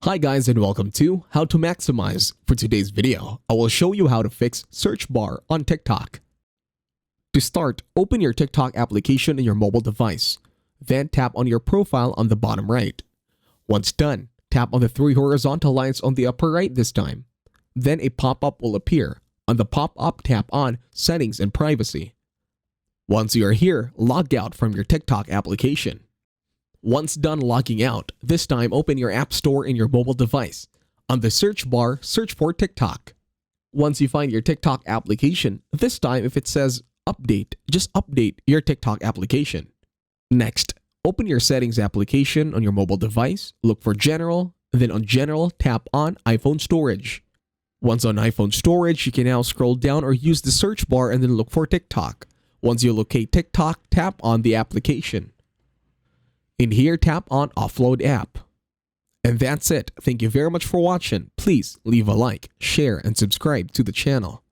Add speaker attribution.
Speaker 1: Hi guys and welcome to How to Maximize. For today's video, I will show you how to fix search bar on TikTok. To start, open your TikTok application in your mobile device. Then tap on your profile on the bottom right. Once done, tap on the three horizontal lines on the upper right this time. Then a pop-up will appear. On the pop-up, tap on Settings and Privacy. Once you are here, log out from your TikTok application. Once done logging out, this time open your App Store in your mobile device. On the search bar, search for TikTok. Once you find your TikTok application, this time if it says Update, just update your TikTok application. Next, open your Settings application on your mobile device, look for General, then on General, tap on iPhone Storage. Once on iPhone Storage, you can now scroll down or use the search bar and then look for TikTok. Once you locate TikTok, tap on the application. In here, tap on Offload App. And that's it. Thank you very much for watching. Please leave a like, share, and subscribe to the channel.